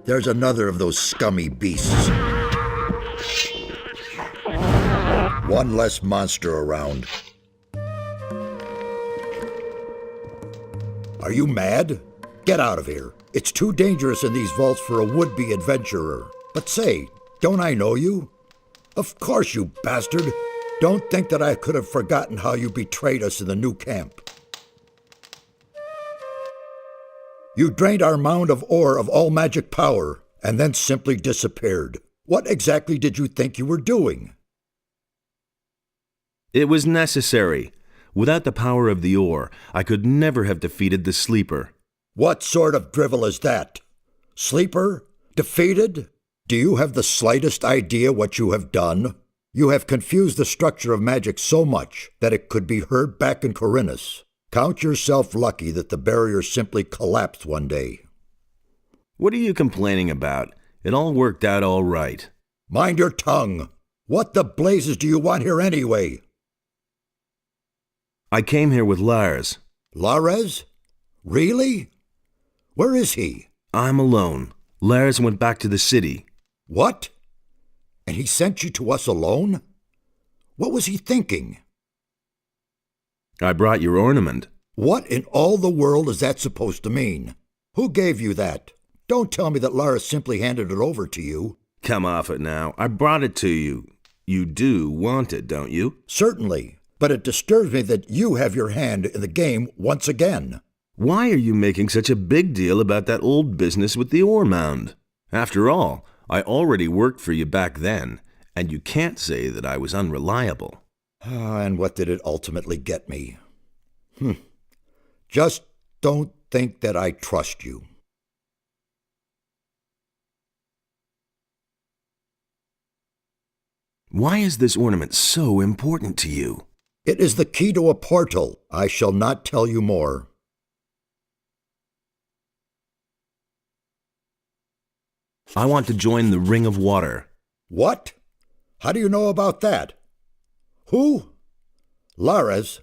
There's another of those scummy beasts. One less monster around. Are you mad? Get out of here. It's too dangerous in these vaults for a would-be adventurer. But say, don't I know you? Of course, you bastard. Don't think that I could have forgotten how you betrayed us in the new camp. You drained our mound of ore of all magic power, and then simply disappeared. What exactly did you think you were doing? It was necessary. Without the power of the ore, I could never have defeated the Sleeper. What sort of drivel is that? Sleeper? Defeated? Do you have the slightest idea what you have done? You have confused the structure of magic so much that it could be heard back in Corinus. Count yourself lucky that the barrier simply collapsed one day. What are you complaining about? It all worked out all right. Mind your tongue! What the blazes do you want here anyway? I came here with Lars. Lares? Really? Where is he? I'm alone. Lars went back to the city. What? And he sent you to us alone? What was he thinking? I brought your ornament. What in all the world is that supposed to mean? Who gave you that? Don't tell me that Lara simply handed it over to you. Come off it now. I brought it to you. You do want it, don't you? Certainly, but it disturbs me that you have your hand in the game once again. Why are you making such a big deal about that old business with the ore mound? After all, I already worked for you back then, and you can't say that I was unreliable. And what did it ultimately get me? Just don't think that I trust you. Why is this ornament so important to you? It is the key to a portal. I shall not tell you more. I want to join the Ring of Water. What? How do you know about that? Who? Lares?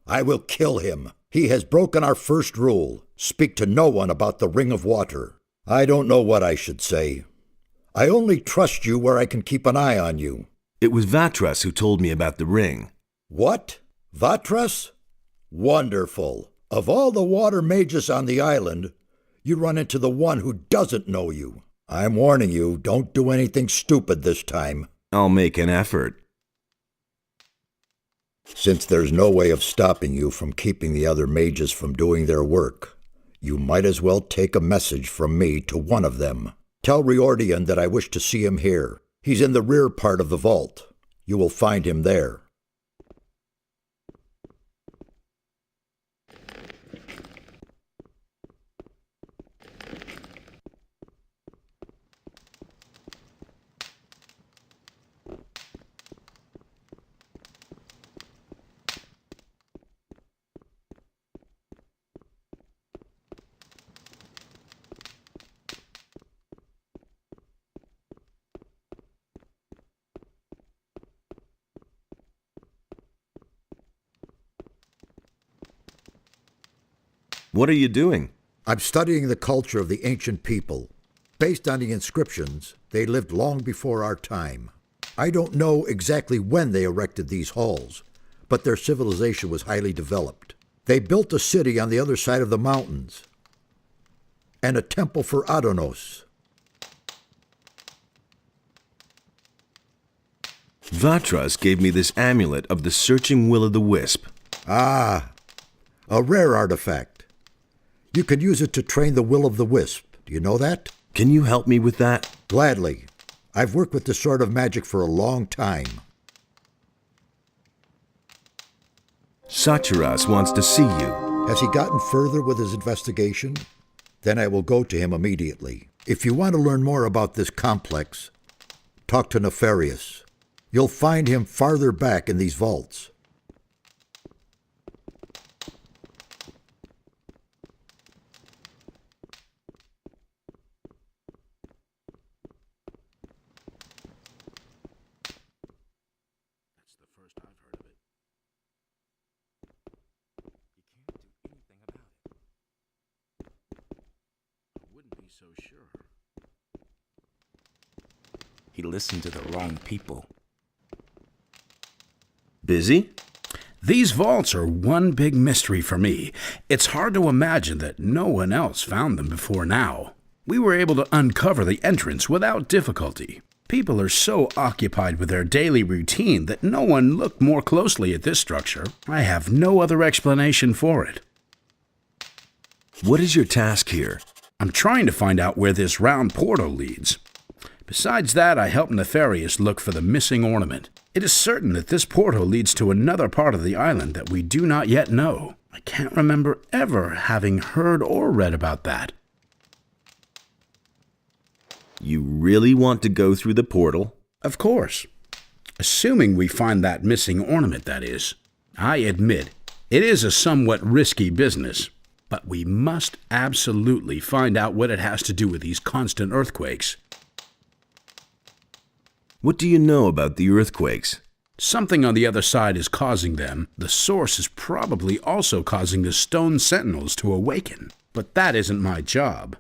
I will kill him. He has broken our first rule. Speak to no one about the Ring of Water. I don't know what I should say. I only trust you where I can keep an eye on you. It was Vatras who told me about the ring. What? Vatras? Wonderful. Of all the water mages on the island, you run into the one who doesn't know you. I'm warning you, don't do anything stupid this time. I'll make an effort. Since there's no way of stopping you from keeping the other mages from doing their work, you might as well take a message from me to one of them. Tell Riordian that I wish to see him here. He's in the rear part of the vault. You will find him there. What are you doing? I'm studying the culture of the ancient people. Based on the inscriptions, they lived long before our time. I don't know exactly when they erected these halls, but their civilization was highly developed. They built a city on the other side of the mountains, and a temple for Adonos. Vatras gave me this amulet of the searching will-o'-the-wisp. Ah, a rare artifact. You can use it to train the will-o'-the-wisp. Do you know that? Can you help me with that? Gladly. I've worked with this sort of magic for a long time. Sachiras wants to see you. Has he gotten further with his investigation? Then I will go to him immediately. If you want to learn more about this complex, talk to Nefarious. You'll find him farther back in these vaults. That's the first I've heard of it. You can't do anything about it. I wouldn't be so sure. He listened to the wrong people. Busy? These vaults are one big mystery for me. It's hard to imagine that no one else found them before now. We were able to uncover the entrance without difficulty. People are so occupied with their daily routine that no one looked more closely at this structure. I have no other explanation for it. What is your task here? I'm trying to find out where this round portal leads. Besides that, I help Nefarious look for the missing ornament. It is certain that this portal leads to another part of the island that we do not yet know. I can't remember ever having heard or read about that. You really want to go through the portal? Of course. Assuming we find that missing ornament, that is. I admit, it is a somewhat risky business, but we must absolutely find out what it has to do with these constant earthquakes. What do you know about the earthquakes? Something on the other side is causing them. The source is probably also causing the stone sentinels to awaken. But that isn't my job.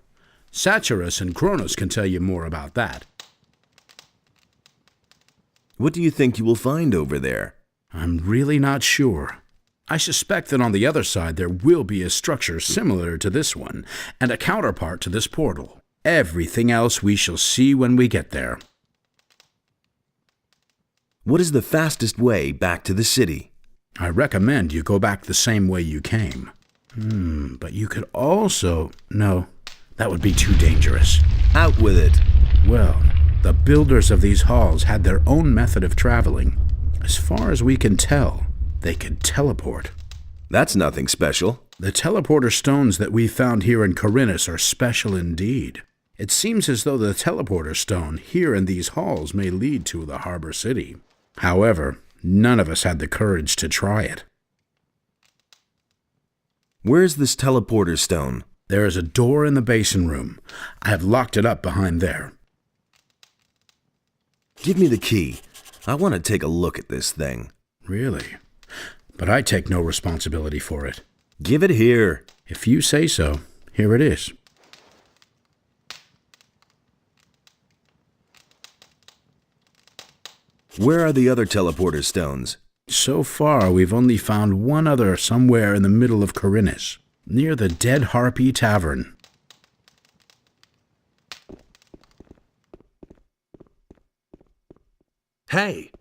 Satyrus and Kronos can tell you more about that. What do you think you will find over there? I'm really not sure. I suspect that on the other side there will be a structure similar to this one, and a counterpart to this portal. Everything else we shall see when we get there. What is the fastest way back to the city? I recommend you go back the same way you came. But you could also... No, that would be too dangerous. Out with it! Well, the builders of these halls had their own method of traveling. As far as we can tell, they could teleport. That's nothing special. The teleporter stones that we found here in Corinus are special indeed. It seems as though the teleporter stone here in these halls may lead to the harbor city. However, none of us had the courage to try it. Where's this teleporter stone? There is a door in the basin room. I have locked it up behind there. Give me the key. I want to take a look at this thing. Really? But I take no responsibility for it. Give it here. If you say so, here it is. Where are the other teleporter stones? So far, we've only found one other somewhere in the middle of Corinus, near the Dead Harpy Tavern. Hey!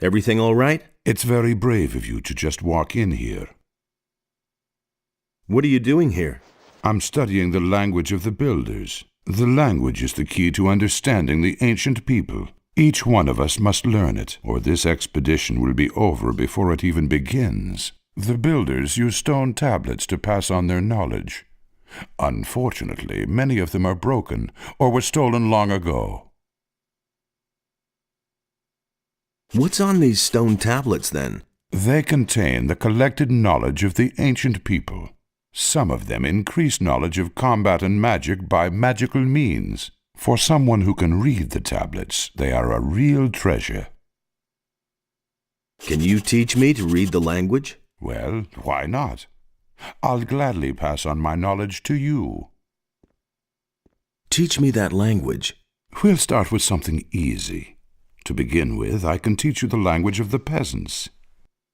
Everything all right? It's very brave of you to just walk in here. What are you doing here? I'm studying the language of the builders. The language is the key to understanding the ancient people. Each one of us must learn it, or this expedition will be over before it even begins. The builders use stone tablets to pass on their knowledge. Unfortunately, many of them are broken or were stolen long ago. What's on these stone tablets, then? They contain the collected knowledge of the ancient people. Some of them increase knowledge of combat and magic by magical means. For someone who can read the tablets, they are a real treasure. Can you teach me to read the language? Well, why not? I'll gladly pass on my knowledge to you. Teach me that language. We'll start with something easy. To begin with, I can teach you the language of the peasants.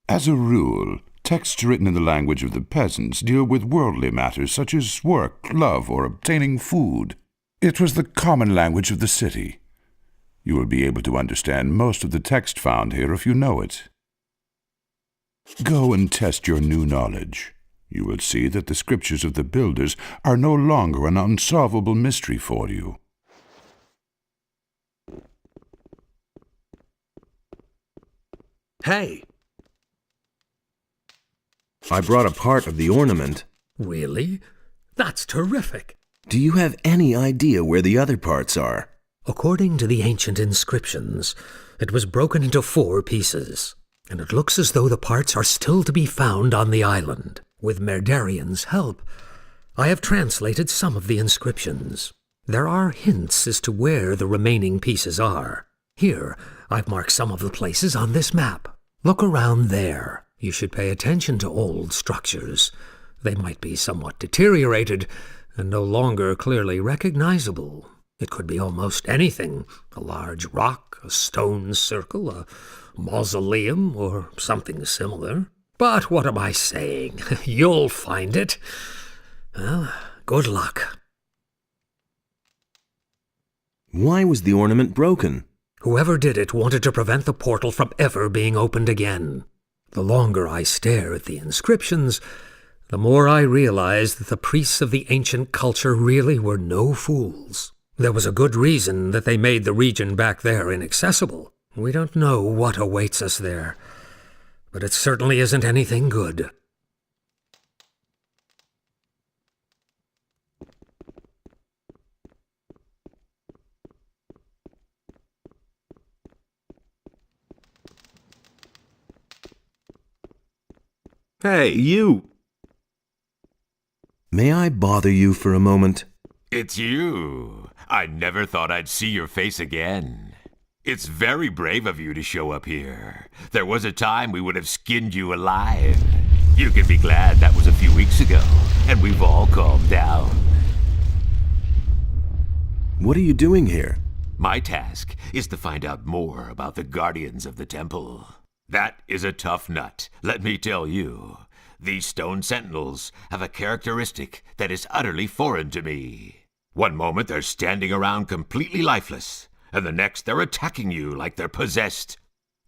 As a rule, texts written in the language of the peasants deal with worldly matters such as work, love, or obtaining food. It was the common language of the city. You will be able to understand most of the text found here if you know it. Go and test your new knowledge. You will see that the scriptures of the builders are no longer an unsolvable mystery for you. Hey! I brought a part of the ornament. Really? That's terrific. Do you have any idea where the other parts are? According to the ancient inscriptions, it was broken into 4 pieces, and it looks as though the parts are still to be found on the island. With Merdarian's help, I have translated some of the inscriptions. There are hints as to where the remaining pieces are. Here, I've marked some of the places on this map. Look around there. You should pay attention to old structures. They might be somewhat deteriorated and no longer clearly recognizable. It could be almost anything: a large rock, a stone circle, a mausoleum, or something similar. But what am I saying? You'll find it. Well, good luck. Why was the ornament broken? Whoever did it wanted to prevent the portal from ever being opened again. The longer I stare at the inscriptions, the more I realize that the priests of the ancient culture really were no fools. There was a good reason that they made the region back there inaccessible. We don't know what awaits us there, but it certainly isn't anything good. Hey, you! May I bother you for a moment? It's you. I never thought I'd see your face again. It's very brave of you to show up here. There was a time we would have skinned you alive. You can be glad that was a few weeks ago, and we've all calmed down. What are you doing here? My task is to find out more about the guardians of the temple. That is a tough nut, let me tell you. These stone sentinels have a characteristic that is utterly foreign to me. One moment they're standing around completely lifeless, and the next they're attacking you like they're possessed.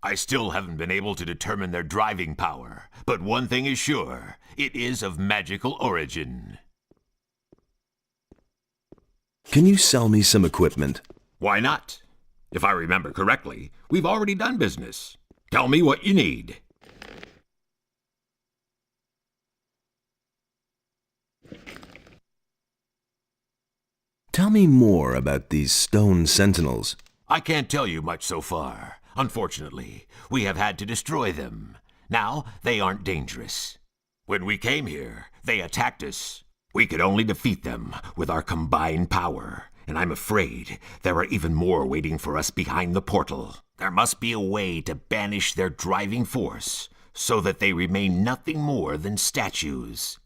I still haven't been able to determine their driving power, but one thing is sure, it is of magical origin. Can you sell me some equipment? Why not? If I remember correctly, we've already done business. Tell me what you need. Tell me more about these stone sentinels. I can't tell you much so far. Unfortunately, we have had to destroy them. Now, they aren't dangerous. When we came here, they attacked us. We could only defeat them with our combined power, and I'm afraid there are even more waiting for us behind the portal. There must be a way to banish their driving force, so that they remain nothing more than statues.